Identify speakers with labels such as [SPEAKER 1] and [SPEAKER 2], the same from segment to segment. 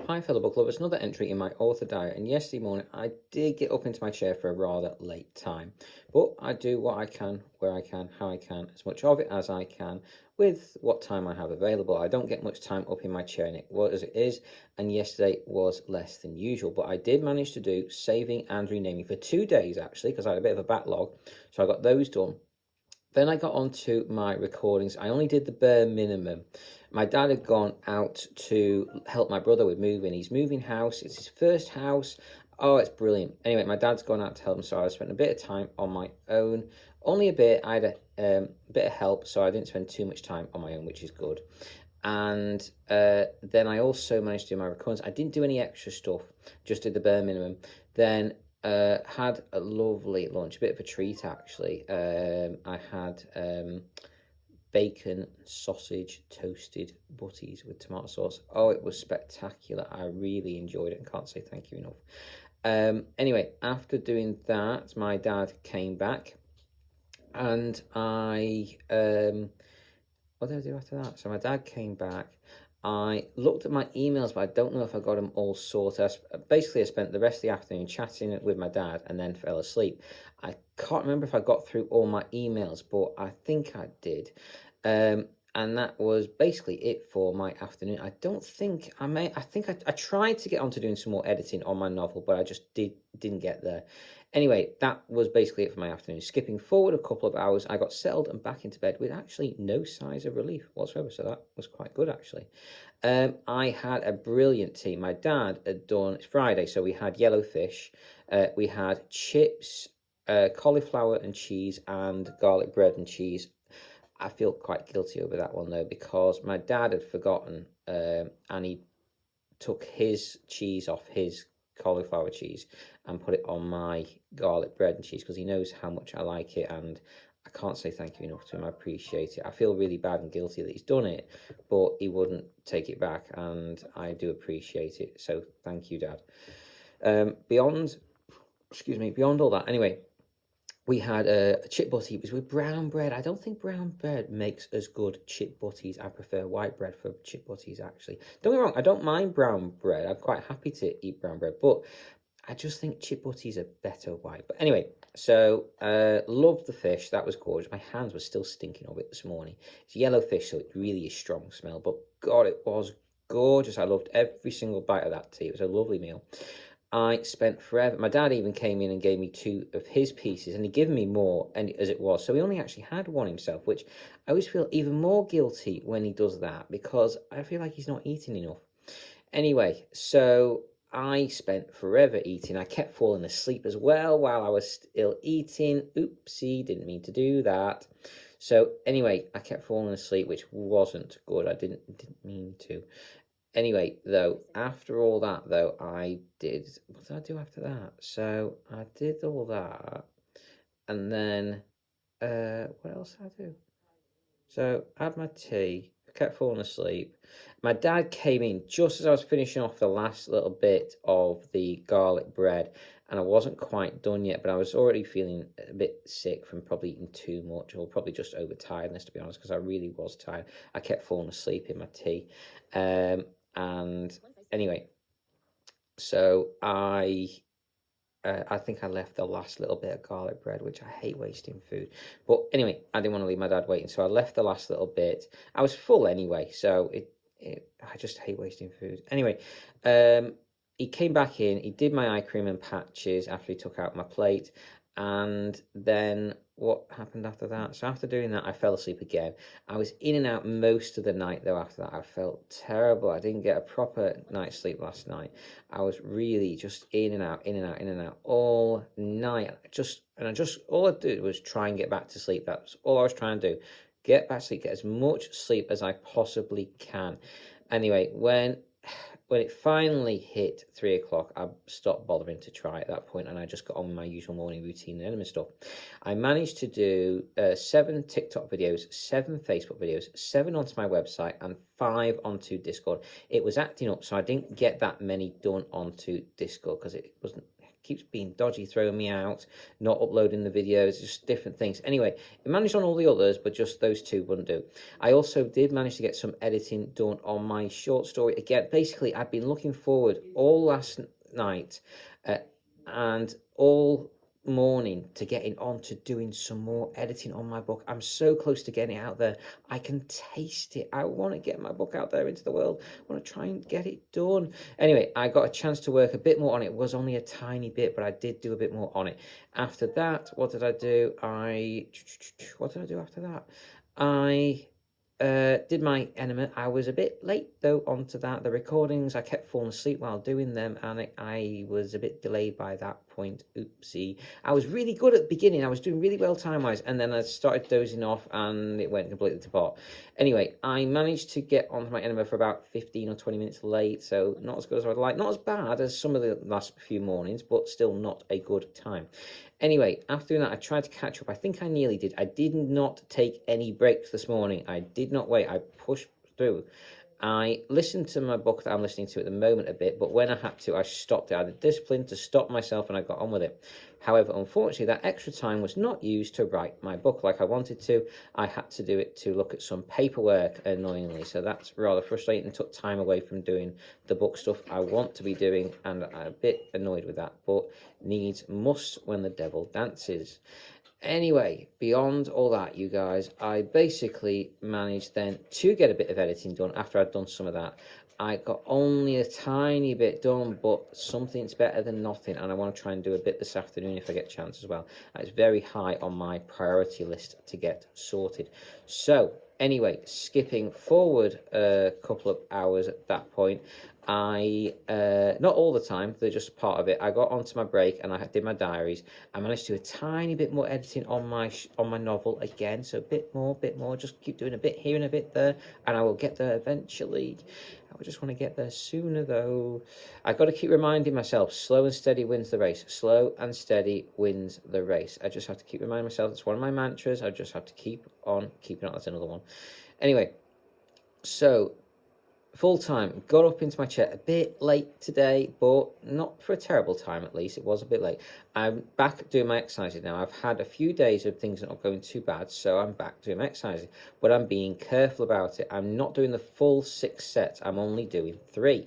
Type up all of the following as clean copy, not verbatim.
[SPEAKER 1] Hi fellow book lovers, another entry in my author diary, and yesterday morning I did get up into my chair for a rather late time, but I do what I can, where I can, how I can, as much of it as I can, with what time I have available. I don't get much time up in my chair, and it was as it is, and yesterday was less than usual, but I did manage to do saving and renaming for 2 days actually, because I had a bit of a backlog, so I got those done. Then I got on to my recordings. I only did the bare minimum. My dad had gone out to help my brother with moving. He's moving house. It's his first house. Oh, it's brilliant. Anyway, my dad's gone out to help him, so I spent a bit of time on my own. Only a bit. I had a bit of help, so I didn't spend too much time on my own, which is good. And then I also managed to do my recordings. I didn't do any extra stuff, just did the bare minimum. Then had a lovely lunch, a bit of a treat actually. I had bacon, sausage, toasted butties with tomato sauce. Oh, it was spectacular. I really enjoyed it and can't say thank you enough. Anyway, after doing that, my dad came back and what did I do after that? So my dad came back. I looked at my emails, but I don't know if I got them all sorted. Basically, I spent the rest of the afternoon chatting with my dad and then fell asleep. I can't remember if I got through all my emails, but I think I did. And that was basically it for my afternoon. I don't think I think I tried to get onto doing some more editing on my novel, but I just didn't get there. Anyway, that was basically it for my afternoon. Skipping forward a couple of hours, I got settled and back into bed with actually no signs of relief whatsoever. So that was quite good, actually. I had a brilliant tea. My dad had done, it's Friday, so we had yellow fish. We had chips, cauliflower and cheese, and garlic bread and cheese. I feel quite guilty over that one, though, because my dad had forgotten and he took his cheese off his cauliflower cheese and put it on my garlic bread and cheese because he knows how much I like it, and I can't say thank you enough to him. I appreciate it. I feel really bad and guilty that he's done it, but he wouldn't take it back, and I do appreciate it. So thank you, Dad. Beyond all that, anyway, we had a chip butty. It was with brown bread. I don't think brown bread makes as good chip butties. I prefer white bread for chip butties, actually. Don't get me wrong, I don't mind brown bread. I'm quite happy to eat brown bread, but I just think chip butties are better white. But anyway, so loved the fish. That was gorgeous. My hands were still stinking of it this morning. It's yellow fish, so it really is strong smell. But God, it was gorgeous. I loved every single bite of that tea. It was a lovely meal. I spent forever. My dad even came in and gave me 2 of his pieces, and he'd given me more, and as it was. So he only actually had one himself, which I always feel even more guilty when he does that because I feel like he's not eating enough. Anyway, so I spent forever eating. I kept falling asleep as well while I was still eating. Oopsie, didn't mean to do that. So anyway, I kept falling asleep, which wasn't good. I didn't mean to. Anyway, though, after all that, though, what did I do after that? So I did all that, and then, what else did I do? So I had my tea, I kept falling asleep. My dad came in just as I was finishing off the last little bit of the garlic bread, and I wasn't quite done yet, but I was already feeling a bit sick from probably eating too much, or probably just overtiredness, to be honest, because I really was tired. I kept falling asleep in my tea. And anyway, so I think I left the last little bit of garlic bread, which I hate wasting food. But anyway, I didn't want to leave my dad waiting, so I left the last little bit. I was full anyway, so I just hate wasting food. Anyway, he came back in, he did my eye cream and patches after he took out my plate, and then what happened after that? So after doing that, I fell asleep again. I was in and out most of the night, though. After that, I felt terrible. I didn't get a proper night's sleep last night. I was really just in and out, in and out, in and out all night. All I did was try and get back to sleep. That's all I was trying to do. Get back to sleep, get as much sleep as I possibly can. Anyway, when it finally hit 3 o'clock, I stopped bothering to try at that point, and I just got on with my usual morning routine and enema stuff. I managed to do 7 TikTok videos, 7 Facebook videos, 7 onto my website, and 5 onto Discord. It was acting up, so I didn't get that many done onto Discord because it wasn't keeps being dodgy, throwing me out, not uploading the videos, just different things. Anyway, it managed on all the others, but just those two wouldn't do. I also did manage to get some editing done on my short story. Again, basically, I've been looking forward all last night and all morning to getting on to doing some more editing on my book. I'm so close to getting it out there. I can taste it. I want to get my book out there into the world. I want to try and get it done. Anyway, I got a chance to work a bit more on it. It was only a tiny bit, but I did do a bit more on it. After that, what did I do? What did I do after that? I did my enema. I was a bit late though onto that. The recordings, I kept falling asleep while doing them, and I was a bit delayed by that point. Oopsie. I was really good at the beginning. I was doing really well time-wise, and then I started dozing off and it went completely to pot. Anyway, I managed to get onto my enema for about 15 or 20 minutes late, so not as good as I'd like. Not as bad as some of the last few mornings, but still not a good time. Anyway, after doing that, I tried to catch up. I think I nearly did. I did not take any breaks this morning. I did not wait. I pushed through. I listened to my book that I'm listening to at the moment a bit, but when I had to, I stopped it. I had the discipline to stop myself, and I got on with it. However, unfortunately, that extra time was not used to write my book like I wanted to. I had to do it to look at some paperwork, annoyingly, so that's rather frustrating and took time away from doing the book stuff I want to be doing, and I'm a bit annoyed with that, but needs must when the devil dances. Anyway, beyond all that, you guys, I basically managed then to get a bit of editing done after I'd done some of that. I got only a tiny bit done, but something's better than nothing, and I want to try and do a bit this afternoon if I get a chance as well. It's very high on my priority list to get sorted. So, anyway, skipping forward a couple of hours at that point, I not all the time, they're just part of it. I got onto my break and I did my diaries. I managed to do a tiny bit more editing on my novel again, so a bit more. Just keep doing a bit here and a bit there, and I will get there eventually. I just want to get there sooner though. I got to keep reminding myself, slow and steady wins the race. Slow and steady wins the race. I just have to keep reminding myself. It's one of my mantras. I just have to keep on keeping on. That's another one. Anyway, so full time, got up into my chair a bit late today, but not for a terrible time at least. It was a bit late. I'm back doing my exercises now. I've had a few days of things not going too bad, so I'm back doing my exercises, but I'm being careful about it. I'm not doing the full 6 sets. I'm only doing 3.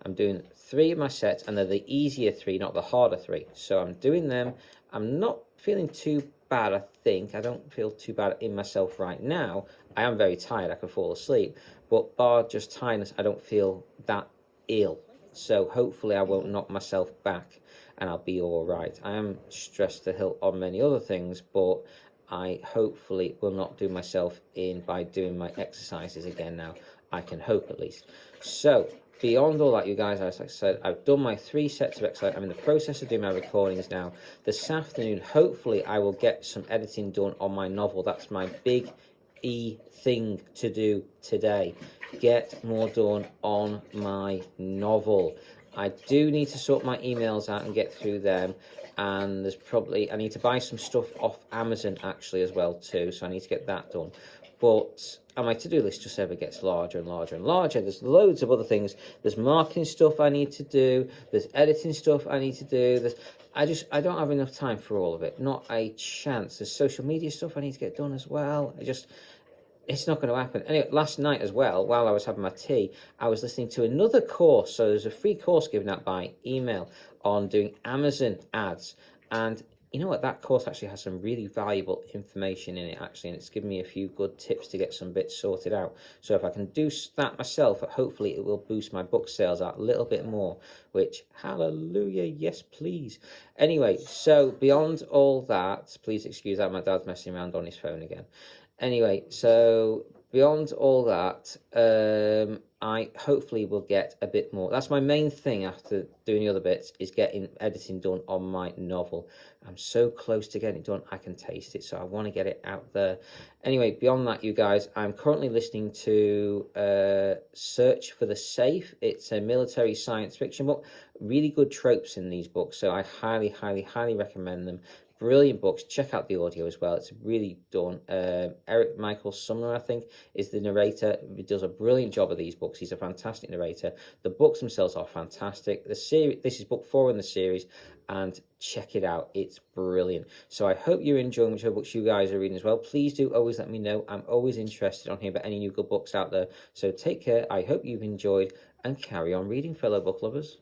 [SPEAKER 1] I'm doing 3 of my sets, and they're the easier 3, not the harder 3. So I'm doing them. I'm not feeling too bad, I think. I don't feel too bad in myself right now. I am very tired. I could fall asleep. But bar just tiredness, I don't feel that ill. So hopefully I won't knock myself back and I'll be all right. I am stressed to hilt on many other things, but I hopefully will not do myself in by doing my exercises again now. I can hope at least. So beyond all that, you guys, as I said, I've done my 3 sets of exercise. I'm in the process of doing my recordings now. This afternoon, hopefully I will get some editing done on my novel. That's my big thing to do today. Get more done on my novel. I do need to sort my emails out and get through them, and there's probably I need to buy some stuff off Amazon actually as well too, so I need to get that done. But and my to-do list just ever gets larger and larger and larger. There's loads of other things. There's marketing stuff I need to do. There's editing stuff I need to do. I don't have enough time for all of it. Not a chance. There's social media stuff I need to get done as well. It's not going to happen. Anyway, last night as well, while I was having my tea, I was listening to another course. So there's a free course given out by email on doing Amazon ads. And you know what? That course actually has some really valuable information in it, actually. And it's given me a few good tips to get some bits sorted out. So if I can do that myself, hopefully it will boost my book sales out a little bit more. Which, hallelujah, yes, please. Anyway, so beyond all that, please excuse that. My dad's messing around on his phone again. Anyway, so beyond all that, I hopefully will get a bit more. That's my main thing after doing the other bits, is getting editing done on my novel. I'm so close to getting it done, I can taste it, so I want to get it out there. Anyway, beyond that, you guys, I'm currently listening to Search for the Safe. It's a military science fiction book. Really good tropes in these books, so I highly, highly, highly recommend them. brilliant books. Check out the audio as well. It's really done. Eric Michael Sumner, I think, is the narrator. He does a brilliant job of these books. He's a fantastic narrator. The books themselves are fantastic. The series, this is book 4 in the series, and check it out. It's brilliant. So I hope you're enjoying whichever books you guys are reading as well. Please do always let me know. I'm always interested on hearing about any new good books out there. So take care. I hope you've enjoyed, and carry on reading, fellow book lovers.